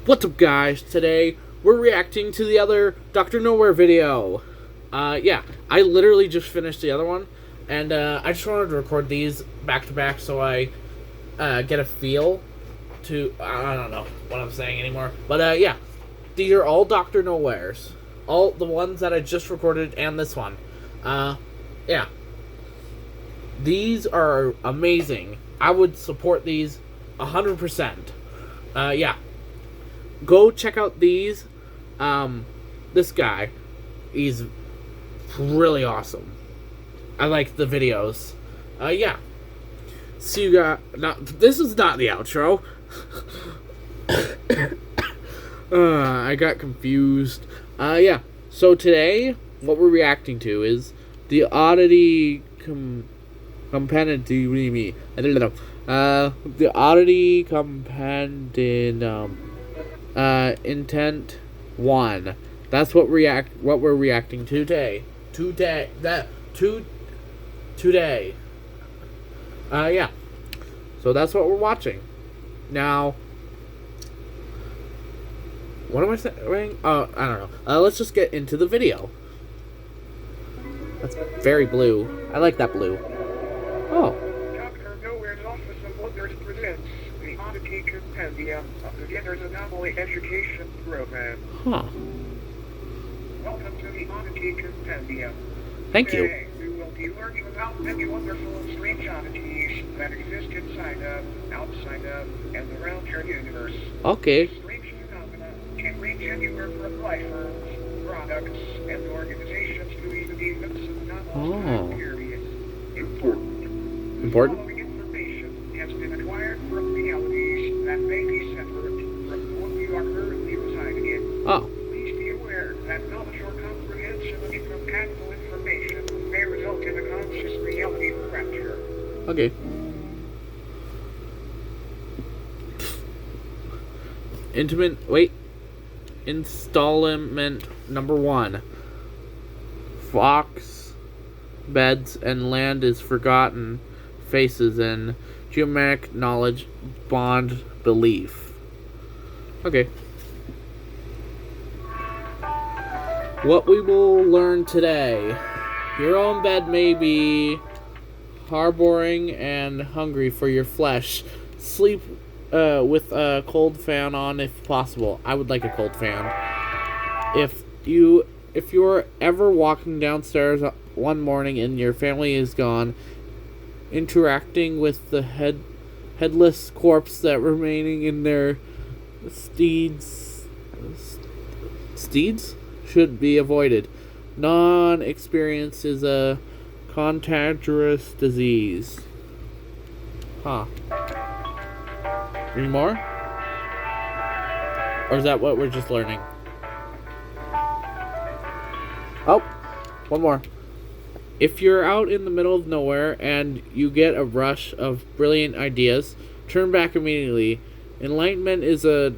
What's up, guys? Today we're reacting to the other Dr. Nowhere video. Yeah, I literally just finished the other one, and I just wanted to record these back to back so I get a feel to. I don't know what I'm saying anymore, but yeah, these are all Dr. Nowheres, all the ones that I just recorded, and this one. Yeah, these are amazing. I would support these 100%. Yeah. Go check out these. This guy, he's really awesome. I like the videos. Yeah. See you guys. Now, this is not the outro. I got confused. Yeah. So today, what we're reacting to is the oddity compendium. I don't know. The oddity compendium. Intent 1. That's what we're reacting to today. Today. Yeah. So that's what we're watching. Now, what am I saying? Oh, I don't know. Let's just get into the video. That's very blue. I like that blue. Oh. Dr. Nowhere's Office of Wonders presents the Oddity Compendium of the Beginner's Anomaly Education Program. Huh. Welcome to the Oddity Compendium. Thank you. Today, we will be learning about many wonderful and strange oddities that exist inside of, outside of, and around your universe. Okay. Strange phenomena can range anywhere from life forms, products, and organizations to even events and anomalous time periods. Important? The following information has been acquired from realities that may be separate from what you are currently residing in. Oh. Please be aware that knowledge or comprehension of incompatible information may result in a conscious reality fracture. Okay. Installment number 1. Fleshbeds and land is forgotten. Faces and geometric knowledge bond belief. Okay. What we will learn today. Your own bed may be harboring and hungry for your flesh. Sleep with a cold fan on if possible. I would like a cold fan. If you're ever walking downstairs one morning and your family is gone, interacting with the headless corpse that remaining in their steeds should be avoided. Non-experience is a contagious disease. Huh. Any more? Or is that what we're just learning? Oh, one more. If you're out in the middle of nowhere and you get a rush of brilliant ideas, turn back immediately. Enlightenment is a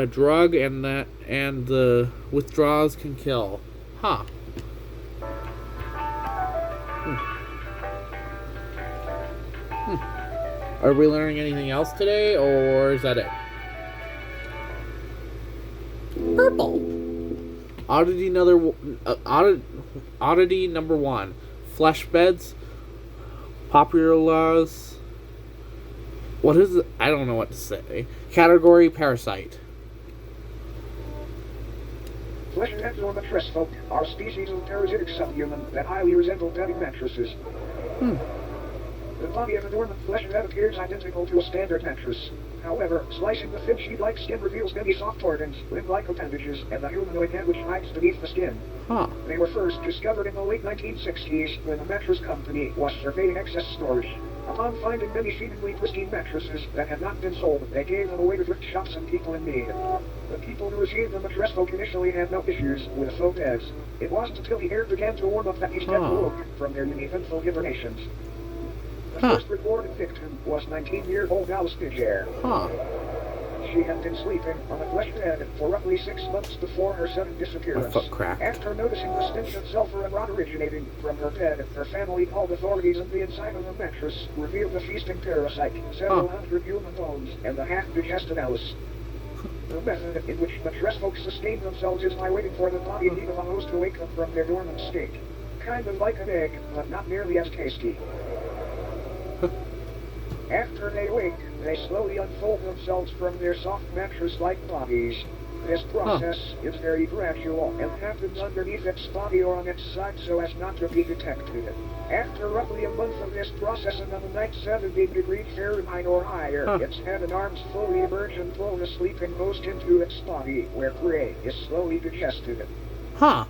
drug, and the withdrawals can kill. Huh. Are we learning anything else today, or is that it? Purple. Oddity number 1. Fleshbeds. Popular laws. What is it? I don't know what to say. Category parasite. Fleshbeds or mattress folk are species of parasitic subhuman that highly resemble bedding mattresses. The body of a dormant fleshbed appears identical to a standard mattress. However, slicing the thin sheet-like skin reveals many soft organs, limb-like appendages, and the humanoid head which hides beneath the skin. Huh. They were first discovered in the late 1960s when a mattress company was surveying excess storage. Upon finding many seemingly pristine mattresses that had not been sold, they gave them away to thrift shops and people in need. The people who received the mattress folk initially had no issues with faux beds. It wasn't until the air began to warm up that these kept woke from their uneventful hibernations. The first reported victim was 19-year-old Alice Bidger. She had been sleeping on a flesh bed for roughly 6 months before her sudden disappearance. After noticing the stench of sulfur and rot originating from her bed, her family called authorities, and the inside of the mattress revealed a feasting parasite, several hundred human bones, and the half-digested Alice. The method in which the Tress folks sustain themselves is by waiting for the body heat of a host to wake them from their dormant state. Kind of like an egg, but not nearly as tasty. After they wake, they slowly unfold themselves from their soft mattress-like bodies. This process is very gradual and happens underneath its body or on its side so as not to be detected. After roughly a month of this process and on a night 70 degrees Fahrenheit or higher, its head and arms fully emerge and pull the sleeping host into its body, where prey is slowly digested. Huh.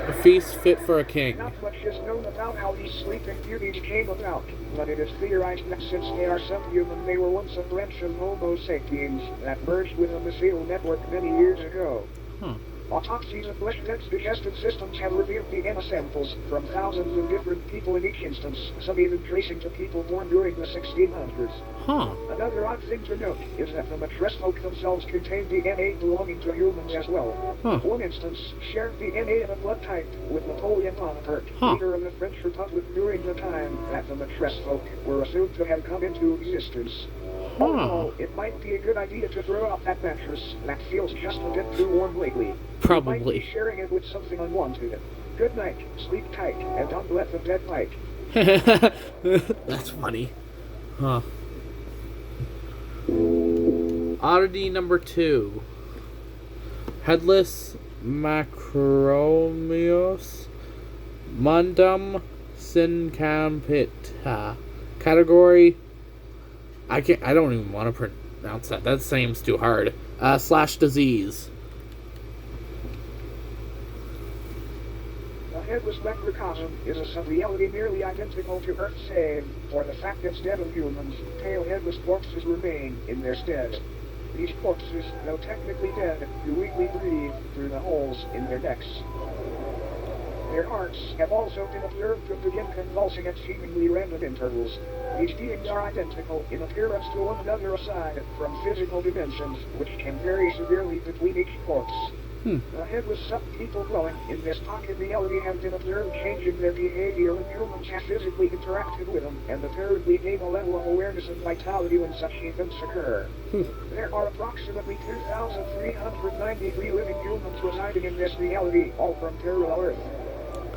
A feast fit for a king. Not much is known about how these sleeping beauties came about, but it is theorized that since they are subhuman, they were once a branch of Homo sapiens that merged with a missile network many years ago. Autopsies of Fleshbeds' digestive systems have revealed DNA samples from thousands of different people in each instance, some even tracing to people born during the 1600s. Another odd thing to note is that the mattress folk themselves contain DNA belonging to humans as well. One instance shared DNA of a blood type with Napoleon Bonaparte, leader of the French Republic during the time that the mattress folk were assumed to have come into existence. All in all, it might be a good idea to throw out that mattress that feels just a bit too warm lately. Probably. You might be sharing it with something unwanted. Good night, sleep tight, and don't let the dead bite. That's funny. Oddity number 2. Headless macrocosm mundum syncampita. Category. I don't even want to pronounce that. That seems too hard. / disease. The Headless macrocosm is a sub-reality nearly identical to Earth save for the fact that instead of humans, pale headless corpses remain in their stead. These corpses, though technically dead, do weakly breathe through the holes in their necks. Their hearts have also been observed to begin convulsing at seemingly random intervals. These beings are identical in appearance to one another aside from physical dimensions, which can vary severely between each corpse. The headless sub-people dwelling in this pocket reality have been observed changing their behavior when humans have physically interacted with them, and apparently gain a level of awareness and vitality when such events occur. There are approximately 2,393 living humans residing in this reality, all from parallel Earth.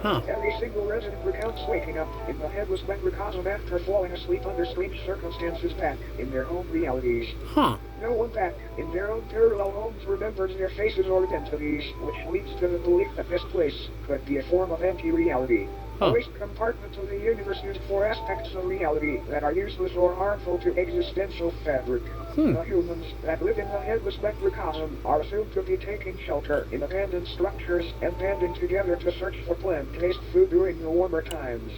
Every single resident recounts waking up in the Headless macrocosm after falling asleep under strange circumstances back in their home realities. No one back in their own parallel homes remembers their faces or identities, which leads to the belief that this place could be a form of anti-reality. A waste compartment of the universe used for aspects of reality that are useless or harmful to existential fabric. The humans that live in the Headless macrocosm are assumed to be taking shelter in abandoned structures and banding together to search for plant-based food during the warmer times.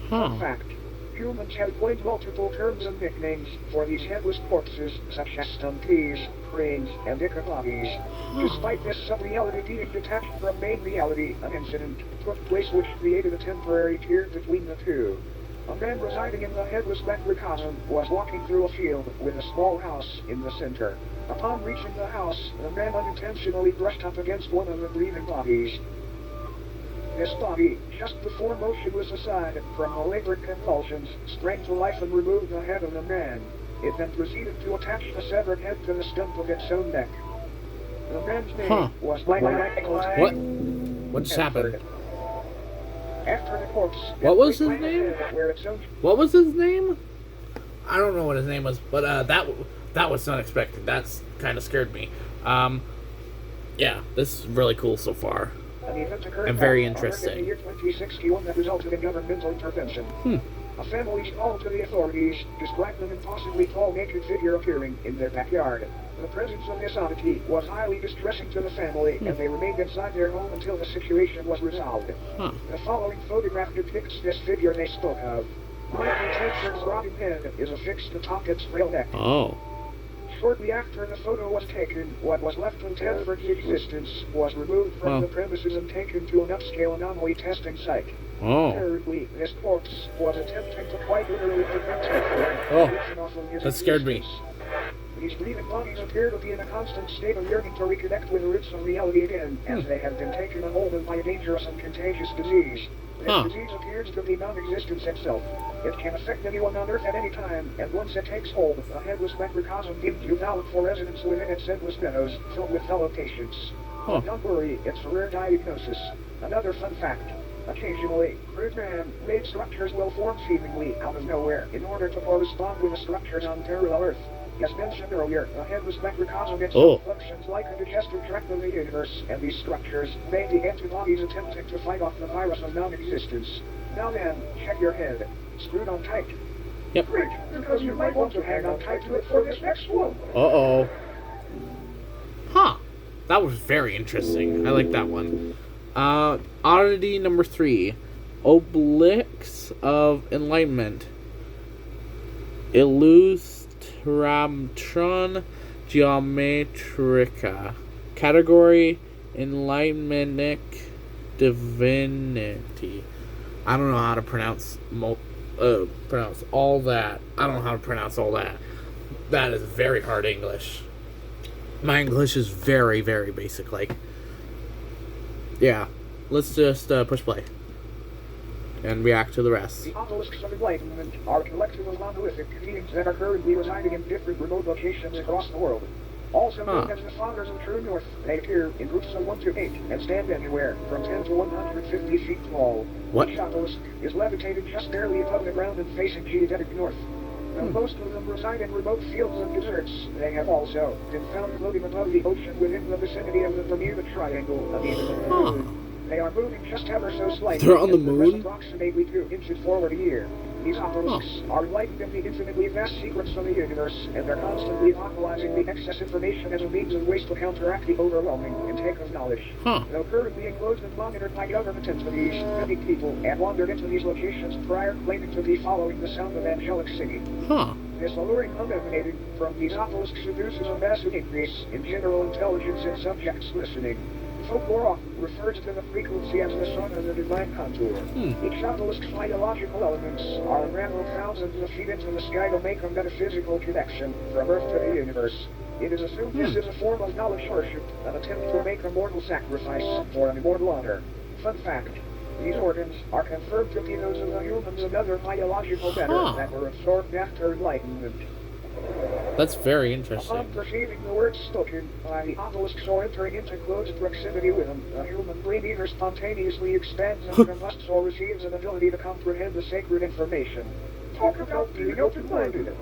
Fun fact, humans have coined multiple terms and nicknames for these headless corpses, such as stumpies, cranes, and ichabodies. Despite this sub-reality being detached from main reality, an incident took place which created a temporary tier between the two. A man residing in the Headless macrocosm was walking through a field with a small house in the center. Upon reaching the house, the man unintentionally brushed up against one of the breathing bodies. This body, just before motion was aside from the labored convulsions, sprang to life and removed the head of the man. It then proceeded to attach the severed head to the stump of its own neck. The man's name was Michael. What just happened? After the corpse, what was his name? What was his name? I don't know what his name was, but that was unexpected. That's kind of scared me. Yeah, this is really cool so far. And very interesting. In the year 2061 that resulted in governmental intervention. A family called to the authorities, described an impossibly tall naked figure appearing in their backyard. The presence of this oddity was highly distressing to the family, and they remained inside their home until the situation was resolved. The following photograph depicts this figure they spoke of. Michael Tedford's rotting head is affixed atop its frail neck. Shortly after the photo was taken, what was left of Tedford's existence was removed from the premises and taken to an upscale anomaly testing site. Apparently, this corpse was attempting to quite literally prevent Tedford from off of his that scared me. These breathing bodies appear to be in a constant state of yearning to reconnect with the roots of reality again, as they have been taken a hold of by a dangerous and contagious disease. This disease appears to be non-existence itself. It can affect anyone on Earth at any time, and once it takes hold, the Headless macrocosm gives you valid for residence within its endless meadows, filled with fellow patients. Don't worry, it's a rare diagnosis. Another fun fact. Occasionally, crude man-made structures will form seemingly out of nowhere in order to correspond with the structures on parallel Earth. As mentioned earlier, the Headless macrocosm itself functions like a digestive tract of the universe, and these structures may be antibodies attempting to fight off the virus of non-existence. Now then, check your head. Screwed on tight. Yep. Great, because you might want to hang on tight to it for this next one. Uh-oh. Huh. That was very interesting. I like that one. Oddity number 3. Obelisks of enlightenment. Illustratron geometrica. Category enlightenment divinity. I don't know how to pronounce all that. I don't know how to pronounce all that. That is very hard English. My English is very, very basic. Yeah. Let's just push play and react to the rest. The Obelisks of enlightenment are collective of monolithic beings that are currently residing in different remote locations across the world. Also known as the Fathers of True North, they appear in groups of 1 to 8 and stand anywhere from 10 to 150 feet tall. What? Each obelisk is levitated just barely above the ground and facing geodetic north. Though most of them reside in remote fields and deserts, they have also been found floating above the ocean within the vicinity of the Bermuda Triangle of the moon. They are moving just ever so slightly. They're on the moon? Approximately 2 inches forward a year. These obelisks are enlightened in the infinitely vast secrets of the universe, and they're constantly vocalizing the excess information as a means of ways to counteract the overwhelming intake of knowledge. Though currently enclosed and monitored by government entities, many people have wandered into these locations prior claiming to be following the sound of angelic singing. This alluring hum emanating from these obelisks produces a massive increase in general intelligence in subjects listening. Folklore often refers to the frequency as the sun as a divine contour. Each obelisk's biological elements are unraveled thousands of feet into the sky to make a metaphysical connection from Earth to the universe. It is assumed this is a form of knowledge worship, an attempt to make a mortal sacrifice for an immortal honor. Fun fact, these organs are confirmed to be those of the humans and other biological matter that were absorbed after enlightenment. That's very interesting. Upon perceiving the words spoken by the obelisks or entering into close proximity with them, the human brain either spontaneously expands and combusts or receives an ability to comprehend the sacred information. Talk about being open-minded.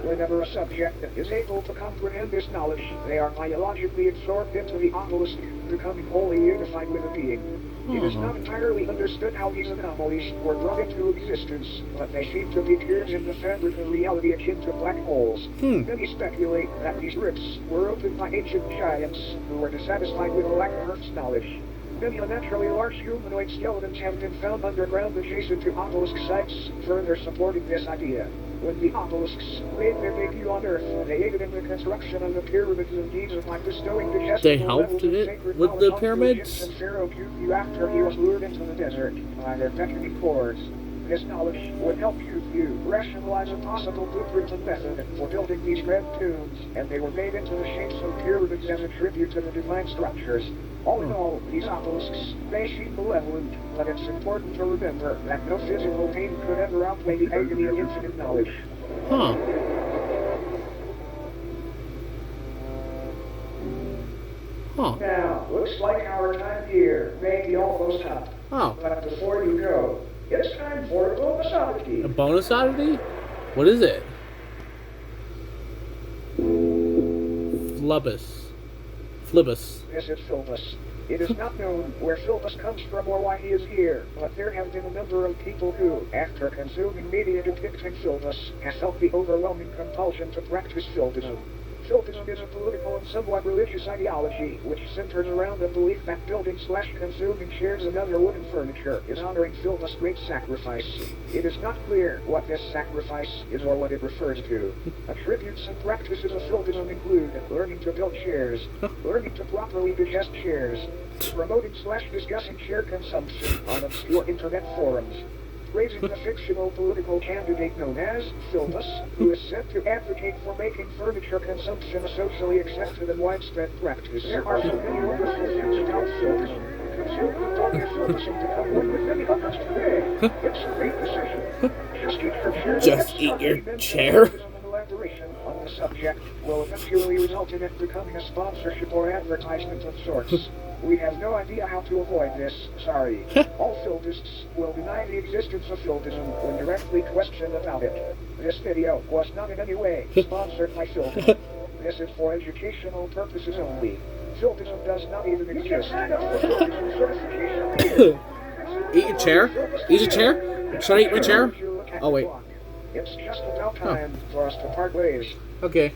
Whenever a subject is able to comprehend this knowledge, they are biologically absorbed into the obelisk, becoming wholly unified with the being. It is not entirely understood how these anomalies were brought into existence, but they seem to be tears in the fabric of reality akin to black holes. Many speculate that these rifts were opened by ancient giants who were dissatisfied with the lack of Earth's knowledge. Many unnaturally large humanoid skeletons have been found underground adjacent to obelisk sites, further supporting this idea. When the obelisks made their debut on Earth, they aided in the construction of the pyramids of Giza by bestowing they helped it with the pyramids? Pharaoh Khufu after he was lured into the desert by their beckoning cords. This knowledge would help Khufu rationalize a possible blueprint and method for building these grand tombs, and they were made into the shapes of pyramids as a tribute to the divine structures. All in all, these obelisks may seem malevolent, but it's important to remember that no physical pain could ever outweigh the agony of infinite knowledge. Now, looks like our time here may be almost up. But before you go, it's time for a bonus oddity. A bonus oddity? What is it? Filbus. This is Filbus. It is not known where Filbus comes from or why he is here, but there have been a number of people who, after consuming media depicting Filbus, have felt the overwhelming compulsion to practice Filbism. Filbism is a political and somewhat religious ideology which centers around the belief that building/consuming chairs and other wooden furniture is honoring Filbus' great sacrifice. It is not clear what this sacrifice is or what it refers to. Attributes and practices of Filbism include learning to build chairs, learning to properly digest chairs, promoting/discussing chair consumption on obscure internet forums, praising the fictional political candidate known as Filbus, who is said to advocate for making furniture consumption a socially accepted and widespread practice. There are so many wonderful things about Filbus. Consider the Dr. Filbus and become one with many others today. It's a great decision. Just eat your chair. Elaboration on the subject will eventually result in it becoming a sponsorship or advertisement of sorts. We have no idea how to avoid this, sorry. All Filbists will deny the existence of Filbism when directly questioned about it. This video was not in any way sponsored by Filbism. This is for educational purposes only. Filbism does not even exist. Eat your chair? Eat your chair? Should I eat my chair? Oh, wait. It's just about time for us to part ways. Okay.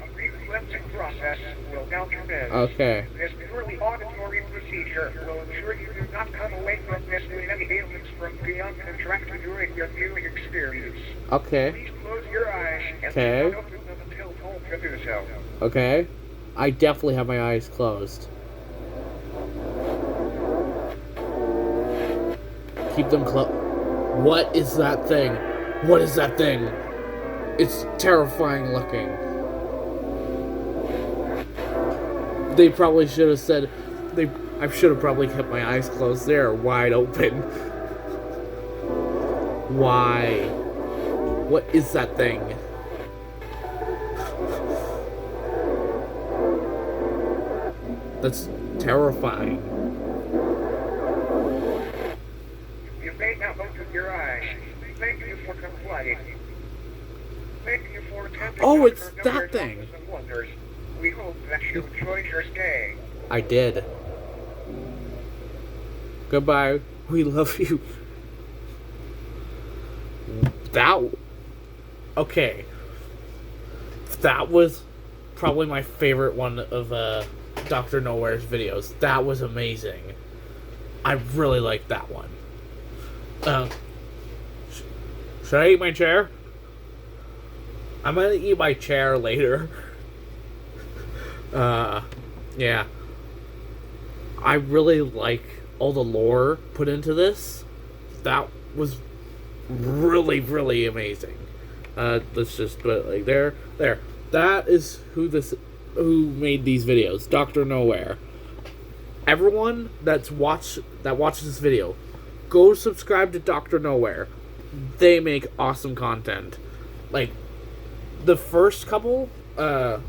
A re-cleansing process will now commence. Okay. This purely auditory procedure will ensure you do not come away from this with any ailments from beyond contracted during your viewing experience. Okay. Please close your eyes and Okay. do not open them until told to do so. Okay. I definitely have my eyes closed. Keep them closed. What is that thing? What is that thing? It's terrifying looking. They probably should have said... I should have probably kept my eyes closed. They're wide open. Why? What is that thing? That's terrifying. You may now open your eyes. Thank you for complying. Thank you for attending. Oh, it's Dr. that Miller's thing. Office of Wonders. We hope that you enjoyed your stay. I did. Goodbye. We love you. Okay. That was probably my favorite one of Dr. Nowhere's videos. That was amazing. I really liked that one. Should I eat my chair? I'm gonna eat my chair later. Yeah. I really like all the lore put into this. That was really, really amazing. Let's just put it like there. That is who made these videos. Dr. Nowhere. Everyone that watches this video, go subscribe to Dr. Nowhere. They make awesome content. Like the first couple, that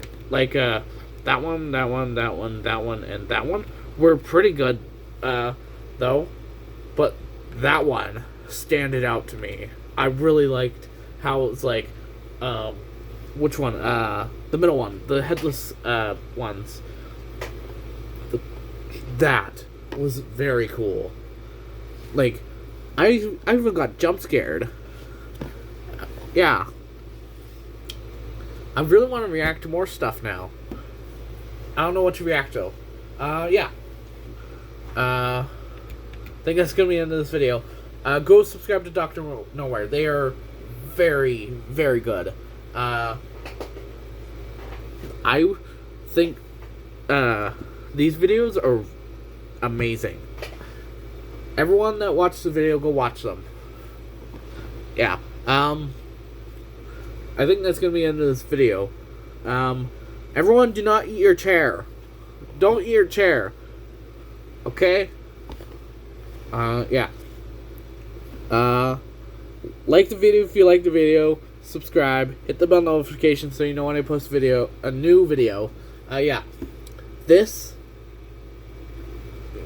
one, and that one were pretty good, though. But that one standed out to me. I really liked how it was like, which one? The middle one, the headless ones. That was very cool. Like, I even got jump scared. Yeah. I really want to react to more stuff now. I don't know what to react to. Yeah. I think that's gonna be the end of this video. Go subscribe to Dr. Nowhere. They are very, very good. I think these videos are amazing. Everyone that watched the video, go watch them. Yeah. I think that's gonna be the end of this video. Everyone, do not eat your chair. Don't eat your chair. Okay? Yeah. Like the video if you like the video. Subscribe. Hit the bell notification so you know when I post a new video. Yeah.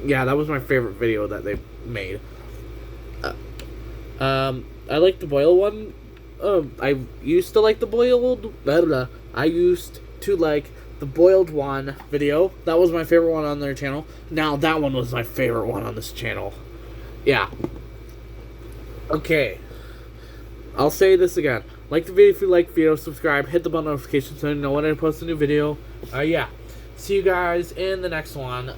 Yeah, that was my favorite video that they made. I like the boiled one. I used to like the boiled... I used to like the boiled one video. That was my favorite one on their channel. Now that one was my favorite one on this channel. Yeah. Okay. I'll say this again. Like the video if you like the video. Subscribe. Hit the bell notification so you know when I post a new video. Yeah. See you guys in the next one.